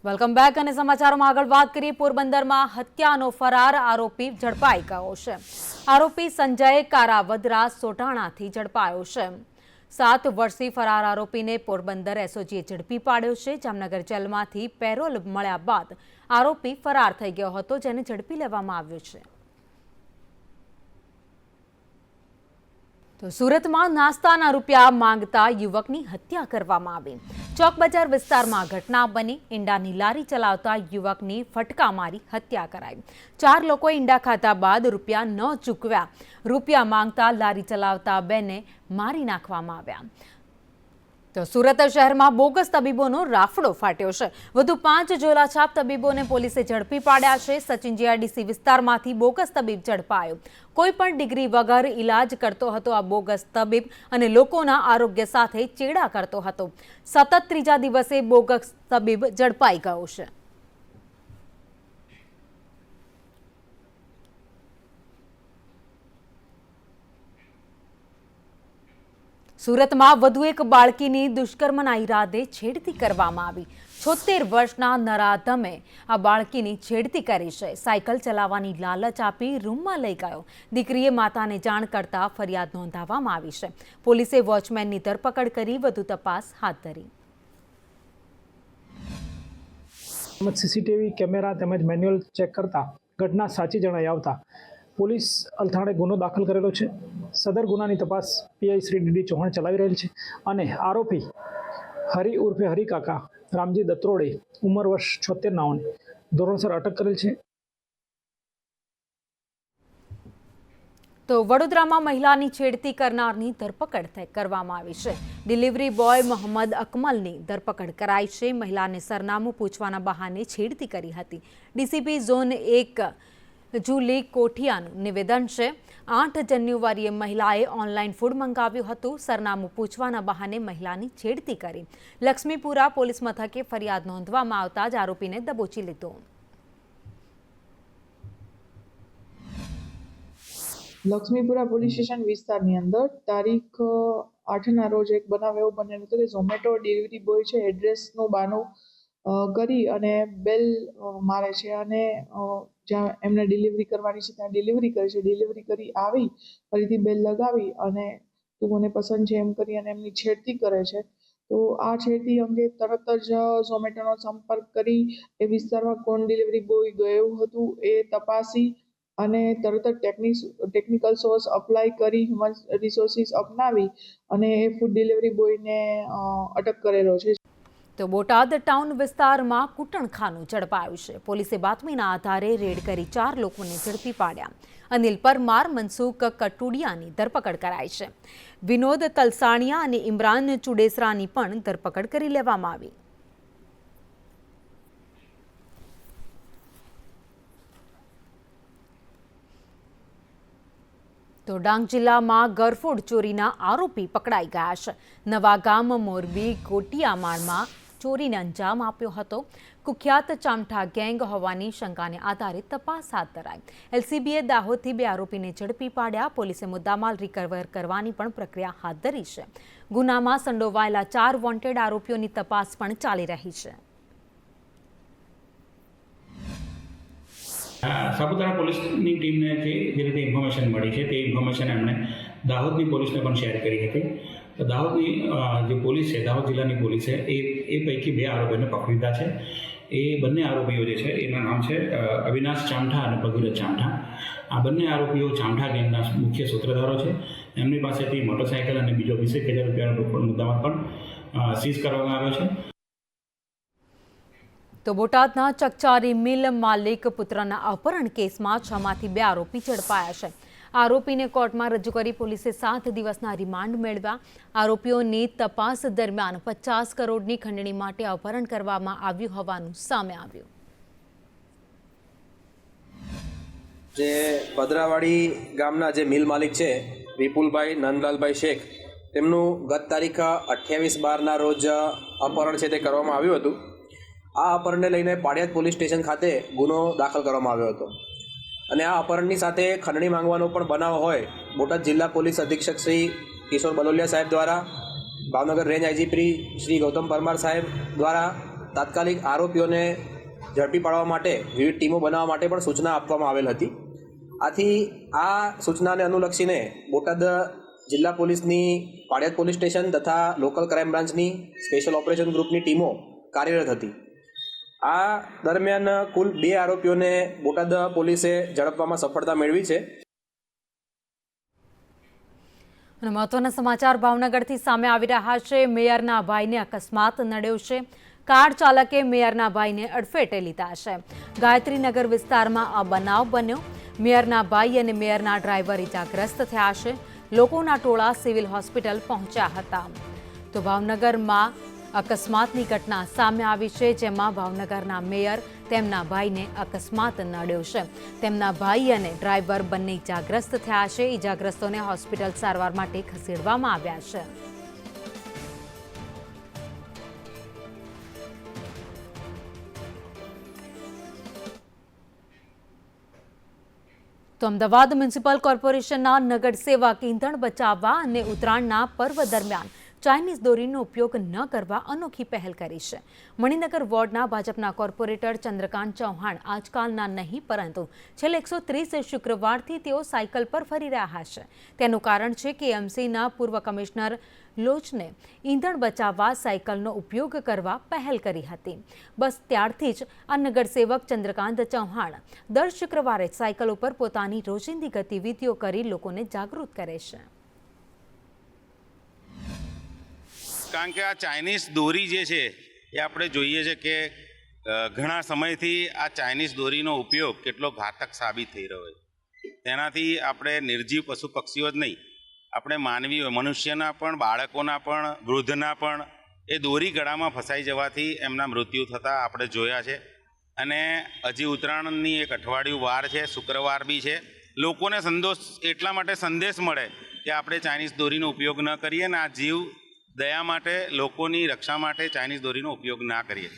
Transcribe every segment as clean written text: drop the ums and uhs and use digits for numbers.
Welcome back અને સમાચારોમાં આગળ વાત કરીએ પોરબંદરમાં હત્યાનો ફરાર આરોપી ઝડપાઈ ગયો છે। આરોપી સંજય કારાવદરા સોટાણાથી ઝડપાયો છે। 7 વર્ષીય ફરાર આરોપીને પોરબંદર એસઓજીએ ઝડપી પાડ્યો છે। જામનગર જેલમાંથી પેરોલ મળ્યા બાદ આરોપી ફરાર થઈ ગયો હતો, જેને ઝડપી લેવામાં આવ્યો છે। તો સુરતમાં નાસ્તાના રૂપિયા માંગતા યુવકની હત્યા કરવામાં આવી। ચોક બજાર વિસ્તારમાં ઘટના બની। ઈંડાની લારી ચલાવતા યુવકની ફટકા મારી હત્યા કરાઈ। 4 લોકોએ ઈંડા ખાધા બાદ રૂપિયા ન ચૂકવ્યા। રૂપિયા માંગતા લારી ચલાવતા બેને મારી નાખવામાં આવ્યા। તો સુરત શહેરમાં બોગસ તબીબોનો રાફડો ફાટ્યો છે। વધુ 5 ઝોલાછાપ તબીબોને પોલીસે ઝડપી પાડ્યા છે। સચિન જીઆઈડીસી વિસ્તારમાંથી બોગસ તબીબ ઝડપાયો। કોઈ પણ ડિગ્રી વગર ઇલાજ કરતો હતો આ બોગસ તબીબ અને લોકોના આરોગ્ય સાથે ચેડા કરતો હતો। સતત ત્રીજા દિવસે બોગસ તબીબ ઝડપાઈ ગયો છે। સુરતમાં વધુ એક બાળકીની દુષ્કર્મના ઈરાદે છેડતી કરવામાં આવી। 76 વર્ષના નરાધમે આ બાળકીની છેડતી કરી છે। સાયકલ ચલાવવાની લાલચ આપી રૂમમાં લઈ ગયો। દીકરીએ માતાને જાણ કરતા ફરિયાદ નોંધાવવામાં આવી છે। પોલીસે વોચમેનની ધરપકડ કરી વધુ તપાસ હાથ ધરી। સીસીટીવી કેમેરા તેમજ મેન્યુઅલ ચેક કરતા ઘટના સાચી જણાઈ આવતા પોલીસ અલથાણે ગુનો દાખલ કરેલો છે। સદર ગુનાની તપાસ પીઆઈ શ્રી ડીડી ચૌહાણ ચલાવી રહેલ છે અને આરોપી હરી ઉર્ફે હરિકાકા રામજી દત્રોડે ઉંમર વર્ષ 76 નાઓને ધોરણસર અટક કરેલ છે। તો વડોદરામાં મહિલાની છેડતી કરનારની ધરપકડ કરવામાં આવી છે। ડિલિવરી બોય મોહમ્મદ અકમલની ધરપકડ કરાઈ છે। મહિલાને સરનામું પૂછવાના બહાને છેડતી કરી હતી। ડીસીપી ઝોન 1 જુલી કોઠિયાનું નિવેદન છે। 8 જાન્યુઆરીએ મહિલાએ ઓનલાઈન ફૂડ મંગાવ્યું હતું। સરનામું પૂછવાના બહાને મહિલાની છેડતી કરી। લક્ષ્મીપુરા પોલીસ મથકે ફરિયાદ નોંધવામાં આવતા જ આરોપીને દબોચી લીધો। લક્ષ્મીપુરા પોલીસ સ્ટેશન વિસ્તારની અંદર તારીખ 8ના રોજ એક બનાવ એવો બનેલો હતો કે ઝોમેટો ડિલિવરી બોય છે એડ્રેસનું બાનું કરી અને બેલ મારે છે અને જ્યાં એમને ડિલિવરી કરવાની છે ત્યાં ડિલિવરી કરે છે। ડિલિવરી કરી આવી ફરીથી બેલ લગાવી અને તું મને પસંદ છે એમ કરી અને એમની છેડતી કરે છે। તો આ છેડતી અંગે તરત જ ઝોમેટોનો સંપર્ક કરી એ વિસ્તારમાં કોણ ડિલિવરી બોય ગયું હતું એ તપાસી અને તરત જ ટેકનિકલ સોર્સ અપ્લાય કરી હ્યુમન રિસોર્સિસ અપનાવી અને એ ફૂડ ડિલિવરી બોયને અટક કરેલો છે। તો બોટાદ ટાઉન વિસ્તારમાં કૂટણખાનું ઝડપાયું છે। પોલીસે બાતમીના આધારે રેડ કરી 4 લોકોને ઝડપી પાડ્યા। અનિલ પરમાર, મનસુખ કટુડિયાની ધરપકડ કરાઈ છે। વિનોદ તલસાણિયા અને ઇમરાન ચુડેસરાની પણ ધરપકડ કરી લેવામાં આવી। તો ડાંગ જિલ્લામાં ગરફોડ ચોરીના આરોપી પકડાઈ ગયા છે। નવાગામ મોરબી કોટિયામાળમાં ચોરીને અંજામ આપ્યો હતો। કુખ્યાત ચામઠા ગેંગ હોવાની શંકાને આધારે તપાસ હાથ ધરાઈ। એલસીબીએ દાહોદથી 2 આરોપીને ઝડપી પાડ્યા। પોલીસે મુદ્દામાલ રિકવર કરવાની પણ પ્રક્રિયા હાથ ધરી છે। ગુનામાં સંડોવાયેલા 4 વોન્ટેડ આરોપીઓની તપાસ પણ ચાલી રહી છે। સાપુતારા પોલીસની ટીમને જે રીતે ઇન્ફોર્મેશન મળી છે તે ઇન્ફોર્મેશન એમણે દાહોદની પોલીસને પણ શેર કરી હતી। તો દાહોદની જે પોલીસ છે, દાહોદ જિલ્લાની પોલીસે એ પૈકી 2 આરોપીઓને પકડી લીધા છે। એ બંને આરોપીઓ જે છે એના નામ છે અવિનાશ ચામઠા અને ભગીરથ ચામઠા। આ બંને આરોપીઓ ચામઠા ગેંગના મુખ્ય સૂત્રધારો છે। એમની પાસેથી મોટરસાઇકલ અને બીજો 20,000 રૂપિયાનો મુદ્દામાલ પણ સીઝ કરવામાં આવ્યો છે। તો બોટાદના ચકચારી મિલ માલિક પુત્રના અપહરણ કેસમાં 6માંથી 2 આરોપી ઝડપાયા છે। આરોપીને કોર્ટમાં રજૂ કરી પોલીસે 7 દિવસના રિમાન્ડ મેળવ્યા। આરોપીઓની તપાસ દરમિયાન 50 કરોડની ખંડણી માટે અપહરણ કરવામાં આવ્યું હોવાનું સામે આવ્યું। જે ભદ્રાવાડી ગામના જે મિલ માલિક છે વિપુલભાઈ નંદલાલભાઈ શેખ, તેમનું ગત તારીખ 28/12ના રોજ અપહરણ છે તે કરવામાં આવ્યું હતું। આ અપહરણને લઈને પાળિયાદ પોલીસ સ્ટેશન ખાતે ગુનો દાખલ કરવામાં આવ્યો હતો અને આ અપહરણની સાથે ખંડણી માંગવાનો પણ બનાવ હોય બોટાદ જિલ્લા પોલીસ અધિક્ષક શ્રી કિશોર બલોલિયા સાહેબ દ્વારા, ભાવનગર રેન્જ આઈજીપી શ્રી ગૌતમ પરમાર સાહેબ દ્વારા તાત્કાલિક આરોપીઓને ઝડપી પાડવા માટે વિવિધ ટીમો બનાવવા માટે પણ સૂચના આપવામાં આવેલ હતી. આથી આ સૂચનાને અનુલક્ષીને બોટાદ જિલ્લા પોલીસની પાળિયાદ પોલીસ સ્ટેશન તથા લોકલ ક્રાઇમ બ્રાન્ચની સ્પેશિયલ ઓપરેશન ગ્રુપની ટીમો કાર્યરત હતી. આ દરમિયાન કુલ 2 આરોપીઓને બોટાદ પોલીસે ઝડપવામાં સફળતા મેળવી છે. અને મહત્વના સમાચાર ભાવનગરથી સામે આવી રહ્યા છે. મેયરના ભાઈને અકસ્માત નડ્યો છે. કાર ચાલકે મેયરના ભાઈને અડફેટે લીધા છે. ગાયત્રીનગર વિસ્તારમાં આ બનાવ બન્યો. મેયરના ભાઈ અને મેયરના ડ્રાઈવર ઇજાગ્રસ્ત થયા છે. લોકોના ટોળા સિવિલ હોસ્પિટલ પહોંચ્યા હતા. તો ભાવનગરમાં અકસ્માતની ઘટના સામે આવી છે, જેમાં ભાવનગરના મેયર તેમના ભાઈને અકસ્માત નડ્યો છે. તેમના ભાઈ અને ડ્રાઈવર બંને ઇજાગ્રસ્ત થયા છે. ઇજાગ્રસ્તોને હોસ્પિટલ સારવાર માટે ખસેડવામાં આવ્યા છે. તો અમદાવાદ મ્યુનિસિપલ કોર્પોરેશનના નગરસેવક ઈંધણ બચાવવા અને ઉત્તરાયણના પર્વ દરમિયાન ચાઇનીઝ દોરીનો ઉપયોગ ન કરવા અનોખી પહેલ કરી છે. મણિનગર વોર્ડના ભાજપના કોર્પોરેટર ચંદ્રકાંત ચૌહાણ આજકાલના નહીં, પરંતુ છેલ્લે 130 શુક્રવારથી તેઓ સાયકલ પર ફરી રહ્યા છે. તેનું કારણ છે કે એમસીના પૂર્વ કમિશનર લોચને ઈંધણ બચાવવા સાયકલનો ઉપયોગ કરવા પહેલ કરી હતી. બસ ત્યારથી જ આ નગરસેવક ચંદ્રકાંત ચૌહાણ દર શુક્રવારે સાયકલ ઉપર પોતાની રોજિંદી ગતિવિધિઓ કરી લોકોને જાગૃત કરે છે. કારણ કે આ ચાઇનીઝ દોરી જે છે એ આપણે જોઈએ છે કે ઘણા સમયથી આ ચાઇનીઝ દોરીનો ઉપયોગ કેટલો ઘાતક સાબિત થઈ રહ્યો છે. તેનાથી આપણે નિર્જીવ પશુ પક્ષીઓ જ નહીં, આપણે માનવીઓ, મનુષ્યના પણ, બાળકોના પણ, વૃદ્ધના પણ એ દોરી ગળામાં ફસાઈ જવાથી એમના મૃત્યુ થતા આપણે જોયા છે. અને હજી ઉત્તરાયણની એક અઠવાડિયું વાર છે, શુક્રવાર બી છે. લોકોને એટલા માટે સંદેશ મળે કે આપણે ચાઇનીઝ દોરીનો ઉપયોગ ન કરીએ અને આ જીવ દયા માટે, લોકોની રક્ષા માટે ચાઇનીઝ દોરીનો ઉપયોગ ના કરીએ.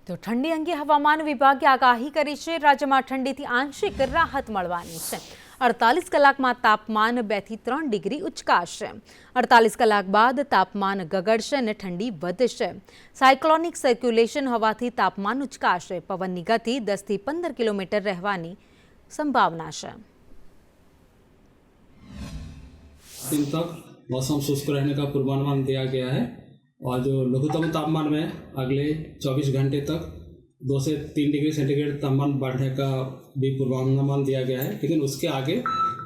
તો ઠંડી અંગે હવામાન વિભાગે આગાહી કરી છે. રાજ્યમાં ઠંડીથી આંશિક રાહત મળવાની છે. 48 કલાકમાં તાપમાન 2 થી 3 ડિગ્રી ઉચકાશે. 48 કલાક બાદ તાપમાન ગગડશે અને ઠંડી વધશે. સાયક્લોનિક સર્ક્યુલેશન હોવાથી તાપમાન ઉચકાશે. પવનની ગતિ 10 થી 15 કિલોમીટર રહેવાની સંભાવના છે. दिन तक मौसम शुष्क रहने का पूर्वानुमान दिया गया है और जो लघुत्तम तापमान में अगले 24 घंटे तक 2 से 3 डिग्री सेंटीग्रेड तापमान बढ़ने का भी पूर्वानुमान दिया गया है, लेकिन उसके आगे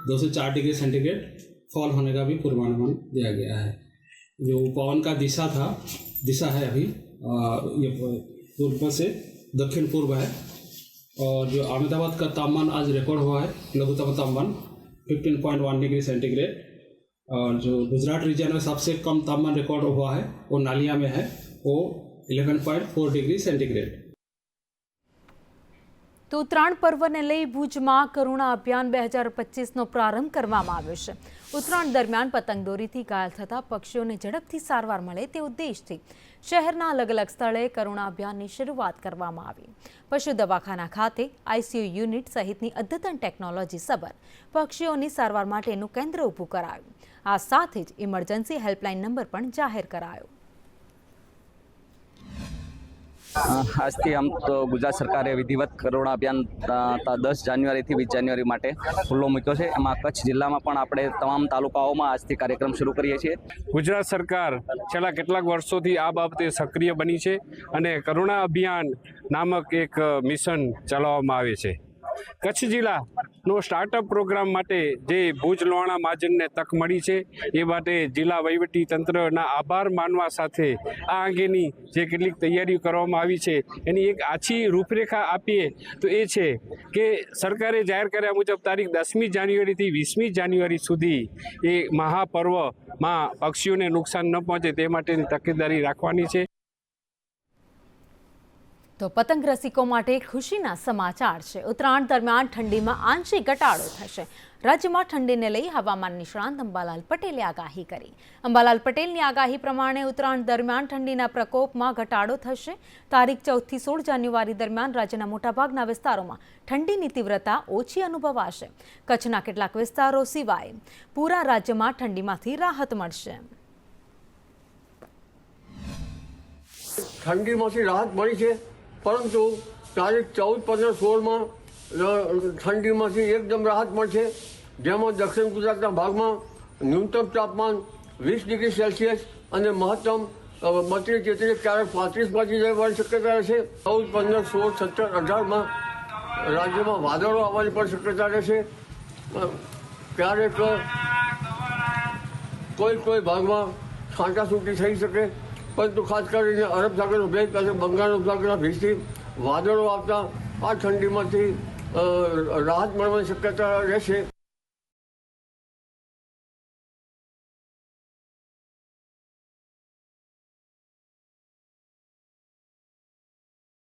2 से 4 डिग्री सेंटीग्रेड फॉल होने का भी पूर्वानुमान दिया गया है. जो पवन का दिशा है अभी ये पूर्व से दक्षिण पूर्व है. और जो अहमदाबाद का तापमान आज रिकॉर्ड हुआ है, लघुत्तम तापमान 15.1 डिग्री सेंटीग्रेड. और जो गुजरात रीजन में सबसे कम तापमान रिकॉर्ड हुआ है वो नालिया में है, वो 11.4 डिग्री सेंटीग्रेड. તો ઉત્તરાયણ પર્વને લઈ ભુજમાં કરુણા અભિયાન 2025નો પ્રારંભ કરવામાં આવ્યો છે. ઉત્તરાયણ દરમિયાન પતંગદોરીથી ઘાયલ થતા પક્ષીઓને ઝડપથી સારવાર મળે તે ઉદ્દેશથી શહેરના અલગ અલગ સ્થળે કરુણા અભિયાનની શરૂઆત કરવામાં આવી. પશુ દવાખાના ખાતે આઈસીયુ યુનિટ સહિતની અદ્યતન ટેકનોલોજી સબર પક્ષીઓની સારવાર માટેનું કેન્દ્ર ઊભું કરાયું. આ સાથે જ ઇમરજન્સી હેલ્પલાઇન નંબર પણ જાહેર કરાયો. આજથી આમ તો ગુજરાત સરકારે વિધિવત કરુણા અભિયાન 10 જાન્યુઆરીથી 20 જાન્યુઆરી માટે ખુલ્લો મૂક્યો છે. એમાં કચ્છ જિલ્લામાં પણ આપણે તમામ તાલુકાઓમાં આજથી કાર્યક્રમ શરૂ કરીએ છીએ. ગુજરાત સરકાર છેલ્લા કેટલાક વર્ષોથી આ બાબતે સક્રિય બની છે અને કરુણા અભિયાન નામક એક મિશન ચલાવવામાં આવે છે. કચ્છ જિલ્લાનો સ્ટાર્ટઅપ પ્રોગ્રામ માટે જે ભુજ લોહાણા મહાજનને તક મળી છે એ માટે જિલ્લા વહીવટી તંત્રના આભાર માનવા સાથે આ અંગેની જે કેટલીક તૈયારીઓ કરવામાં આવી છે એની એક આછી રૂપરેખા આપીએ તો એ છે કે સરકારે જાહેર કર્યા મુજબ તારીખ 10મી જાન્યુઆરીથી 20મી જાન્યુઆરી સુધી એ મહાપર્વમાં પક્ષીઓને નુકસાન ન પહોંચે તે માટેની તકેદારી રાખવાની છે. તો પતંગ રસિકો માટે ખુશીના સમાચાર છે. ઉત્તરાયણ દરમિયાન ઠંડીમાં આંશિક ઘટાડો થશે. રાજ્યમાં ઠંડીને લઈ હવામાન નિષ્ણાંત અંબાલાલ પટેલે આગાહી કરી. અંબાલાલ પટેલની આગાહી પ્રમાણે ઉત્તરાયણ દરમિયાન ઠંડીના પ્રકોપમાં ઘટાડો થશે. તારીખ 14 થી 16 જાન્યુઆરી દરમિયાન રાજ્યના મોટાભાગના વિસ્તારોમાં ઠંડીની તીવ્રતા ઓછી અનુભવાશે. કચ્છના કેટલાક વિસ્તારો સિવાય પૂરા રાજ્યમાં ઠંડીમાંથી રાહત મળશે. ઠંડીમાંથી રાહત મળી છે, પરંતુ તારીખ 14, 15, 16માં ઠંડીમાંથી એકદમ રાહત મળશે, જેમાં દક્ષિણ ગુજરાતના ભાગમાં ન્યૂનતમ તાપમાન 20 ડિગ્રી સેલ્સિયસ અને મહત્તમ 32, 33, ક્યારેક 35 પહોંચી જવાની શક્યતા રહેશે. 14, 15, 16, 17, 18માં રાજ્યમાં વાદળો આવવાની પણ શક્યતા રહેશે. ક્યારેક કોઈ ભાગમાં છાંટાછૂટી થઈ શકે, પરંતુ ખાસ કરીને અરબ સાગરનો ભેજ અને બંગાળનો ઉપસાગરના ભેજથી વાદળો આવતા આ ઠંડીમાંથી રાહત મળવાની શક્યતા રહેશે.